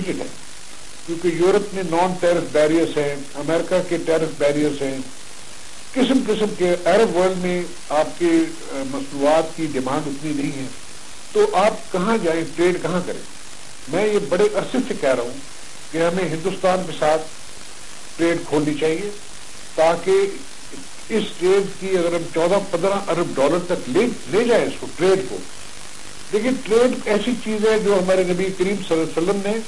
Significant ہے، کیونکہ Europe میں نان ٹیرف بیریئرس ہیں، امریکہ کے ٹیرف بیریئرس ہیں، قسم قسم کے عرب ورلڈ میں آپ کے مصنوعات کی ڈیمانڈ اتنی نہیں ہے، تو آپ کہاں جائیں، ٹریڈ کہاں کریں؟ میں یہ بڑے عرصے سے کہہ رہا ہوں کہ ہمیں ہندوستان کے ساتھ ٹریڈ کھولنی چاہیے، تاکہ اس ٹریڈ کی اگر ہم 14-15 ارب ڈالر تک لے جائیں اس کو، ٹریڈ کو. لیکن ٹریڈ ایسی چیز ہے جو ہمارے نبی کریم صلی اللہ علیہ وسلم نے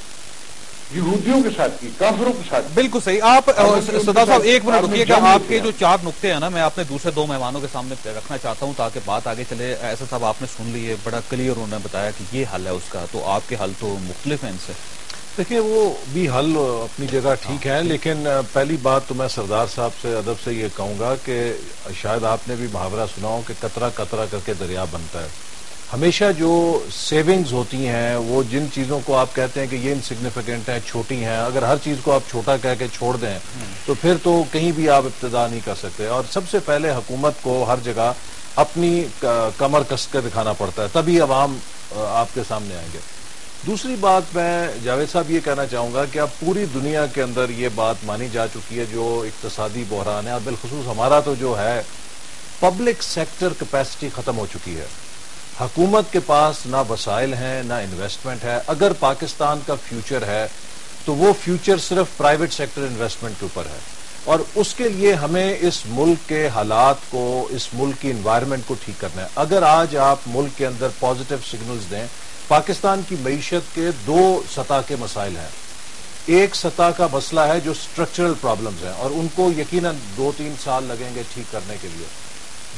یہودیوں کے ساتھ کی، کافروں کے ساتھ کی. بالکل صحیح. آپ سردار صاحب ایک منٹ رکیے گا، آپ کے جو 4 نقطے ہیں نا میں اپنے دوسرے 2 مہمانوں کے سامنے رکھنا چاہتا ہوں تاکہ بات آگے چلے. ایسا صاحب آپ نے سن لیے، بڑا کلیئر انہوں نے بتایا کہ یہ حل ہے اس کا، تو آپ کے حل تو مختلف ہیں ان سے. دیکھیں وہ بھی حل اپنی جگہ ٹھیک ہے، لیکن پہلی بات تو میں سردار صاحب سے ادب سے یہ کہوں گا کہ شاید آپ نے بھی محاورہ سنا ہو کہ قطرہ قطرہ کر کے دریا بنتا ہے. ہمیشہ جو سیونگز ہوتی ہیں وہ جن چیزوں کو آپ کہتے ہیں کہ یہ انسگنیفیکنٹ ہیں، چھوٹی ہیں، اگر ہر چیز کو آپ چھوٹا کہہ کے چھوڑ دیں تو پھر تو کہیں بھی آپ ابتدا نہیں کر سکتے. اور سب سے پہلے حکومت کو ہر جگہ اپنی کمر کس کے دکھانا پڑتا ہے، تبھی عوام آپ کے سامنے آئیں گے. دوسری بات میں جاوید صاحب یہ کہنا چاہوں گا کہ اب پوری دنیا کے اندر یہ بات مانی جا چکی ہے جو اقتصادی بحران ہے، اور بالخصوص ہمارا تو جو ہے پبلک سیکٹر کیپیسٹی ختم ہو چکی ہے. حکومت کے پاس نہ وسائل ہیں نہ انویسٹمنٹ ہے. اگر پاکستان کا فیوچر ہے تو وہ فیوچر صرف پرائیویٹ سیکٹر انویسٹمنٹ کے اوپر ہے، اور اس کے لیے ہمیں اس ملک کے حالات کو، اس ملک کی انوائرمنٹ کو ٹھیک کرنا ہے. اگر آج آپ ملک کے اندر پازیٹیو سگنلز دیں، پاکستان کی معیشت کے 2 سطح کے مسائل ہیں. ایک سطح کا مسئلہ ہے جو سٹرکچرل پرابلمز ہیں اور ان کو یقیناً 2-3 سال لگیں گے ٹھیک کرنے کے لیے.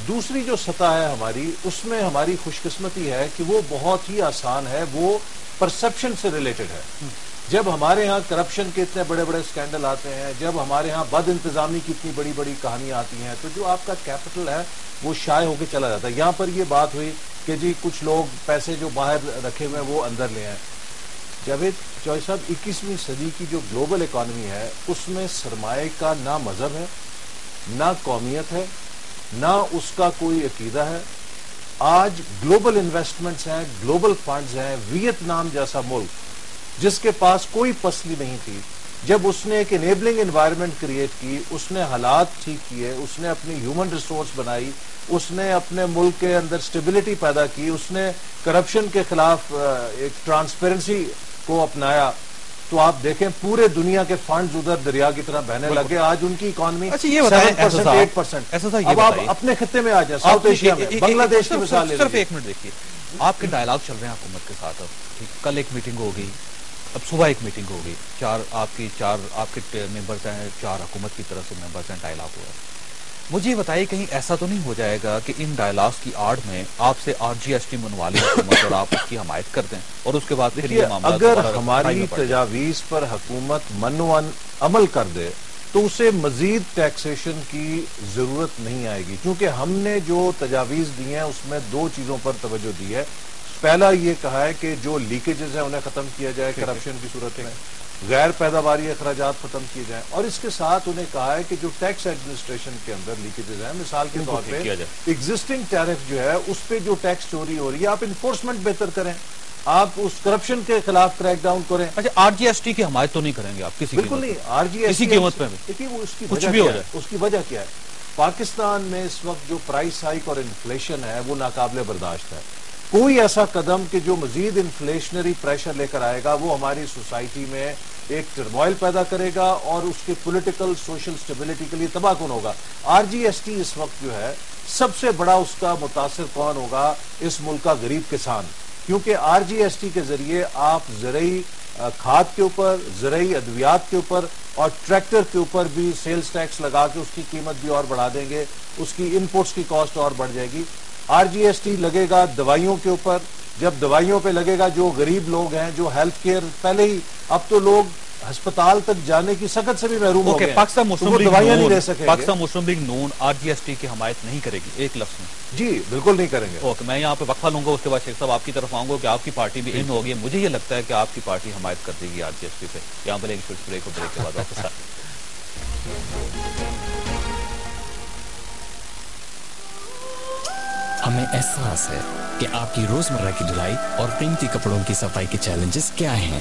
دوسری جو سطح ہے ہماری، اس میں ہماری خوش قسمتی ہے کہ وہ بہت ہی آسان ہے، وہ پرسپشن سے ریلیٹڈ ہے. جب ہمارے ہاں کرپشن کے اتنے بڑے بڑے اسکینڈل آتے ہیں، جب ہمارے ہاں بد انتظامی کی اتنی بڑی بڑی کہانیاں آتی ہیں، تو جو آپ کا کیپٹل ہے وہ شائع ہو کے چلا جاتا ہے. یہاں پر یہ بات ہوئی کہ جی کچھ لوگ پیسے جو باہر رکھے ہوئے ہیں وہ اندر لے آئیں. جاوید چوہدری صاحب، 21ویں صدی کی جو گلوبل اکانومی ہے اس میں سرمایہ کا نہ مذہب ہے، نہ قومیت ہے، نہ اس کا کوئی عقیدہ ہے. آج گلوبل انویسٹمنٹس ہیں، گلوبل فنڈز ہیں. ویتنام جیسا ملک جس کے پاس کوئی پسلی نہیں تھی، جب اس نے ایک انیبلنگ انوائرمنٹ کریٹ کی، اس نے حالات ٹھیک کیے، اس نے اپنی ہیومن ریسورس بنائی، اس نے اپنے ملک کے اندر سٹیبلٹی پیدا کی، اس نے کرپشن کے خلاف ایک ٹرانسپیرنسی کو اپنایا، تو آپ دیکھیں پورے دنیا کے فنڈز ادھر دریا کی طرح بہنے لگے. آج ان کی اکانومی 7%, 8%. اب آپ اپنے خطے میں آ جائیں، ساؤتھ ایشیا میں بنگلہ دیش کی مثال لے لیجیے. صرف ایک منٹ دیکھیے، آپ کے ڈائلاگ چل رہے ہیں حکومت کے ساتھ. اب کل ایک میٹنگ ہوگی، اب صبح ایک میٹنگ ہوگی، 4 آپ کے ممبرز ہیں، 4 حکومت کی طرف سے ممبرز ہیں، ڈائلاگ ہوا ہے. مجھے یہ بتائیے کہیں ایسا تو نہیں ہو جائے گا کہ ان ڈائلاگس کی آڑ میں آپ سے RGST منوا لیں حکومت اور آپ اس کی حمایت کر دیں اور اس کے بعد پھر یہ معاملات اگر ہماری تجاویز پر حکومت منوان عمل کر دے تو اسے مزید ٹیکسیشن کی ضرورت نہیں آئے گی، کیونکہ ہم نے جو تجاویز دی ہیں اس میں 2 چیزوں پر توجہ دی ہے. پہلا یہ کہا ہے کہ جو لیکیجز ہیں انہیں ختم کیا جائے کرپشن کی صورت میں، غیر پیداواری اخراجات ختم کیے جائیں، اور اس کے ساتھ انہیں کہا ہے کہ جو ٹیکس ایڈمنسٹریشن کے اندر لیکیجز ہیں، مثال کے طور پہ ایگزسٹنگ ٹیرف جو ہے اس پہ جو ٹیکس چوری ہو رہی ہے، آپ انفورسمنٹ بہتر کریں، آپ اس کرپشن کے خلاف کریک ڈاؤن کریں. اچھا RGST کی حمایت تو نہیں کریں گے آپ؟ بالکل نہیں. RGST قیمت پہ دیکھیے وہ اس کی وجہ کیا ہے. پاکستان میں اس وقت جو پرائس ہائیک اور انفلیشن ہے وہ ناقابل برداشت ہے. کوئی ایسا قدم کہ جو مزید انفلیشنری پریشر لے کر آئے گا وہ ہماری سوسائٹی میں ایک ٹرموائل پیدا کرے گا اور اس کی پولیٹیکل سوشل سٹیبلٹی کے لیے تباہ کن ہوگا. RGST اس وقت جو ہے سب سے بڑا اس کا متاثر کون ہوگا؟ اس ملک کا غریب کسان، کیونکہ RGST کے ذریعے آپ زرعی کھاد کے اوپر، زرعی ادویات کے اوپر اور ٹریکٹر کے اوپر بھی سیلز ٹیکس لگا کے اس کی قیمت بھی اور بڑھا دیں گے، اس کی انپوٹس کی کاسٹ اور بڑھ جائے گی. RGST لگے گا دوائیوں کے اوپر، جب دوائیوں پہ لگے گا جو غریب لوگ ہیں، جو ہیلتھ کیئر پہلے ہی، اب تو لوگ ہسپتال تک جانے کی سخت سے بھی محروم ہو گئے، وہ دوائیاں نہیں لے سکیں گے. پاکستان مسلم لیگ نون RGST کی حمایت نہیں کرے گی ایک لفظ میں؟ جی بالکل نہیں کریں گے. اوکے، میں یہاں پہ وقفہ لوں گا، اس کے بعد شیخ صاحب آپ کی طرف آؤں گا کہ آپ کی پارٹی بھی ان ہوگی. مجھے یہ لگتا ہے کہ آپ کی پارٹی حمایت کر دے گی RGST پہ. یہاں پر ایک چھوٹی بریک ہو، بریک کے بعد واپس آتے ہیں. ہمیں احساس ہے کہ آپ کی روزمرہ کی دھلائی اور قیمتی کپڑوں کی صفائی کے چیلنجز کیا ہیں.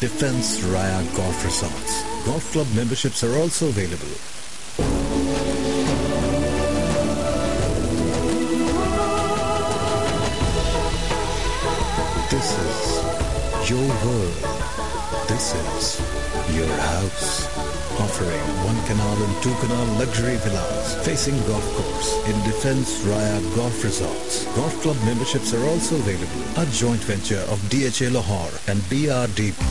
Defense Raya Golf Resorts. Golf club memberships are also available. This is your world. This is your house. Offering 1 canal and 2 canal luxury villas facing golf course in Defense Raya Golf Resorts. Golf club memberships are also available. A joint venture of DHA Lahore and BRDP.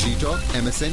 Gtalk, MSN,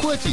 QWERTY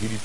GDP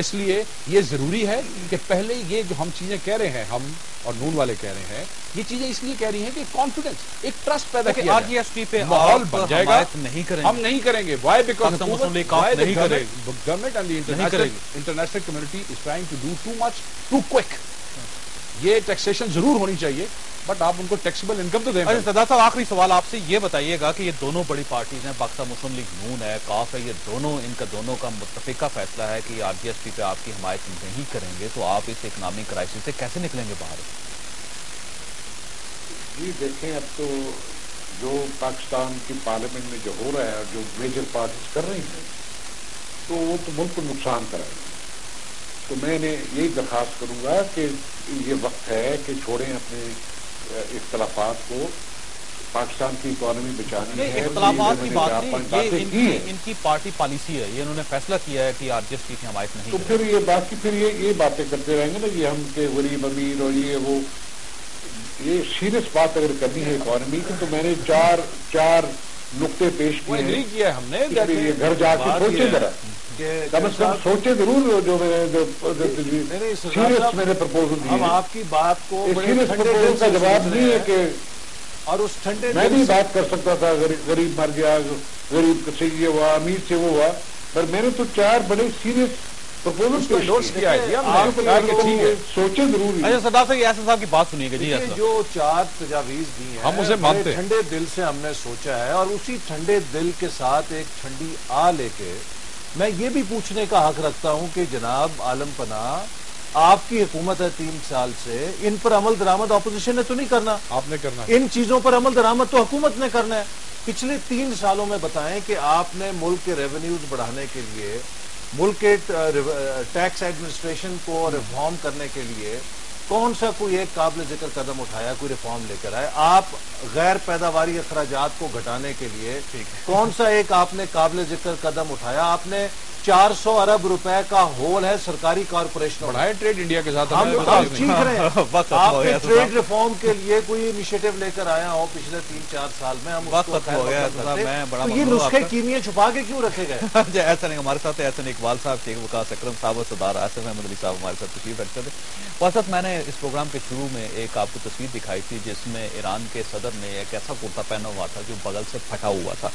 اس لیے یہ ضروری ہے کہ پہلے یہ جو ہم چیزیں کہہ رہے ہیں، ہم اور نون والے کہہ رہے ہیں، یہ چیزیں اس لیے کہہ رہی ہیں کہ کانفیڈنس، ایک ٹرسٹ پیدا کیا آر جی ایس ٹی پہ ماحول بن جائے گا. ہم نہیں کریں گے. Why? Because government and the international community is trying to do too much too quick. یہ ٹیکسیشن ضرور ہونی چاہیے، بٹ آپ ان کو ٹیکسیبل انکم تو دیں. سردار صاحب آخری سوال آپ سے یہ بتائیے گا کہ یہ دونوں بڑی پارٹیز ہیں، پاکستان مسلم لیگ نون ہے، کاف ہے، یہ دونوں ان کا دونوں کا متفقہ فیصلہ ہے کہ آر جی ایس ٹی پہ آپ کی حمایت نہیں کریں گے، تو آپ اس اکنامک کرائسس سے کیسے نکلیں گے باہر؟ جی دیکھیں، اب تو جو پاکستان کی پارلیمنٹ میں جو ہو رہا ہے اور جو میجر پارٹیز کر رہی ہیں تو وہ تو ملک کو نقصان کرائے گا. تو میں نے یہی درخواست کروں گا کہ یہ وقت ہے کہ چھوڑیں اپنے اختلافات کو، پاکستان کی اکانومی بچانی ہے. اختلافات کی بات نہیں، یہ ان کی پارٹی پالیسی ہے، یہ انہوں نے فیصلہ کیا ہے کہ آر جی ایس ٹی کی حمایت نہیں. تو پھر یہ باقی پھر یہ باتیں کرتے رہیں گے نا کہ ہم کے غریب امیر اور یہ سیریس بات اگر کرنی ہے اکانومی کی تو میں نے چار نقطے پیش کیے ہیں. ہم نے یہ گھر جا کے سوچے ذرا، کم از کم سوچے ضرور. جو سیریس میں نے پرپوزل دی، ہم آپ کی بات کو سیریس پرپوزل کا جواب نہیں ہے کہ اور اس ٹھنڈے میں بھی بات کر سکتا تھا، غریب مر گیا، غریب سے یہ ہوا، امیر سے وہ ہوا، پر میں نے تو 4 بڑے سیریس کیا ہے. سوچے ضروری. سردار صاحب یاسر صاحب کی بات سنیے گا. جی جو 4 تجاویز دی ہیں ہم اسے مانتے ہیں، ٹھنڈے دل سے ہم نے سوچا ہے، اور اسی ٹھنڈے دل کے ساتھ ایک ٹھنڈی آ لے کے میں یہ بھی پوچھنے کا حق رکھتا ہوں کہ جناب عالم پناہ، آپ کی حکومت ہے 3 سال سے، ان پر عمل درآمد اپوزیشن نے تو نہیں کرنا، آپ نے کرنا، ان چیزوں پر عمل درآمد تو حکومت نے کرنا ہے. پچھلے 3 سالوں میں بتائیں کہ آپ نے ملک کے ریونیوز بڑھانے کے لیے، ملک کے ٹیکس ایڈمنسٹریشن کو ریفارم کرنے کے لیے کون سا کوئی ایک قابل ذکر قدم اٹھایا، کوئی ریفارم لے کر آئے؟ آپ غیر پیداواری اخراجات کو گھٹانے کے لیے کون سا ایک آپ نے قابل ذکر قدم اٹھایا؟ آپ نے 400 ارب روپے کا ہول ہے سرکاری کارپوریشن بڑھائے ٹریڈ انڈیا کے ساتھ. ہم سیکھ رہے ہیں آپ نے ٹریڈ ریفارم کے لیے کوئی انیشیٹو لے کر آیا ہو پچھلے 3-4 سال میں، ہم یہ نسخے کیمیاں چھپا کے کیوں رکھے گئے؟ ایسا نہیں، ہمارے ساتھ ایسا نہیں، اقبال صاحب، شیخ وقاص اکرم صاحب اور سردار آصف احمد علی صاحب ہمارے ساتھ تشریف رکھتے تھے. واسط میں نے اس پروگرام کے شروع میں ایک آپ کو تصویر دکھائی تھی جس میں ایران کے صدر نے ایک ایسا کرتا پہنا ہوا تھا جو بغل سے پھٹا ہوا تھا.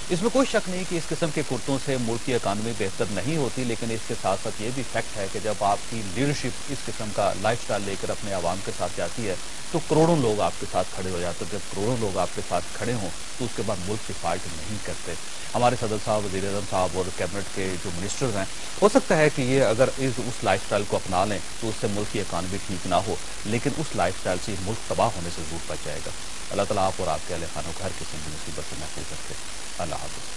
اس میں کوئی شک نہیں کہ اس قسم کے کرتوں سے ملک کی اکانومی بہتر نہیں ہوتی، لیکن اس کے ساتھ ساتھ یہ بھی فیکٹ ہے کہ جب آپ کی لیڈرشپ اس قسم کا لائف سٹائل لے کر اپنے عوام کے ساتھ جاتی ہے تو کروڑوں لوگ آپ کے ساتھ کھڑے ہو جاتے ہیں. جب کروڑوں لوگ آپ کے ساتھ کھڑے ہوں تو اس کے بعد ملک کی فائٹ نہیں کرتے. ہمارے صدر صاحب، وزیر اعظم صاحب اور کیبنٹ کے جو منسٹرز ہیں، ہو سکتا ہے کہ یہ اگر اس لائف سٹائل کو اپنا لیں تو اس سے ملک کی اکانومی ٹھیک نہ ہو، لیکن اس لائف سٹائل سے ملک تباہ ہونے سے ضرور بچ جائے گا. اللہ تعالیٰ آپ اور آپ کے اہل خانوں کو ہر قسم کی مصیبت سے محفوظ رکھے. اللہ حافظ.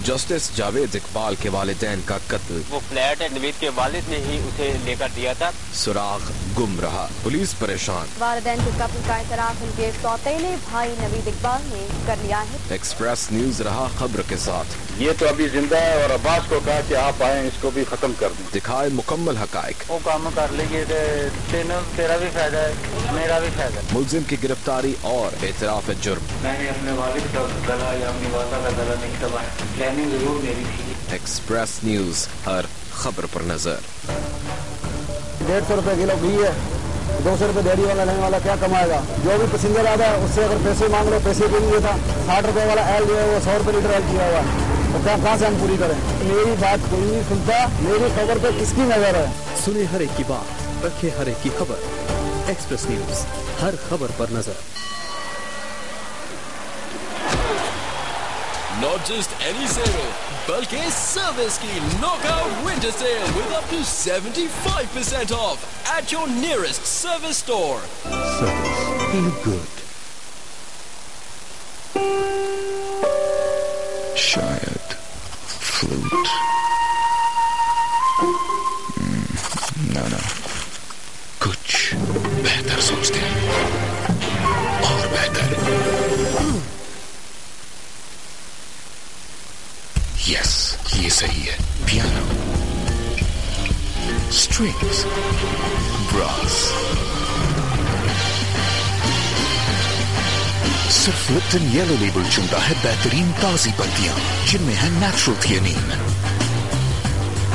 جسٹس جاوید اقبال کے والدین کا قتل، وہ فلیٹ نوید کے والد نے ہی اسے لے کر دیا تھا. سراغ گم رہا، پولیس پریشان. والدین کے قتل کا اعتراف ان کے سوتیلے بھائی نوید اقبال نے کر لیا ہے. ایکسپریس نیوز رہا خبر کے ساتھ. یہ تو ابھی زندہ ہے اور عباس کو کہا کہ آپ آئیں اس کو بھی ختم کر دیں. دکھائے مکمل حقائق. وہ کام کر لیجیے، تیرا بھی فائدہ ہے، میرا بھی فائدہ ہے. ملزم کی گرفتاری اور اعتراف جرم. میں نے اپنے والد کا گلا یا اپنی والدہ کا گلا نہیں دبایا، پلاننگ ضرور میری تھی. ایکسپریس نیوز، ہر خبر پر نظر. 150 روپے کلو گھی ہے، 200 روپے ڈیری والا لینے والا کیا کمائے گا؟ جو بھی پیسنجر آتا ہے اس سے اگر پیسے مانگ لو، پیسے بھی نہیں دیتا. 60 روپے والا ایل جو ہے وہ 100 روپے لیٹر ایل کیا ہوا ہے، تو کہاں سے ہم پوری کریں؟ میری بات کوئی نہیں سنتا، میری خبر پہ کس کی نظر ہے؟ سنے ہر ایک کی بات، رکھے ہر ایک کی خبر. ایکسپریس نیوز، ہر خبر پر نظر. Not just any sale, بلکہ سروس کی knock out winter sale with up to 75% off at your nearest service store. Service, feel good. شاید flute. No. کچھ بہتر سوچتے ہیں، اور بہتر. یس، یہ صحیح ہے. Piano, strings, brass. صرف لپٹن یلو لیبل چنتا ہے بہترین تازی پتیاں جن میں ہے natural تھیانین.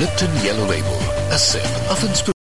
Lipton Yellow Label, a sip of inspiration.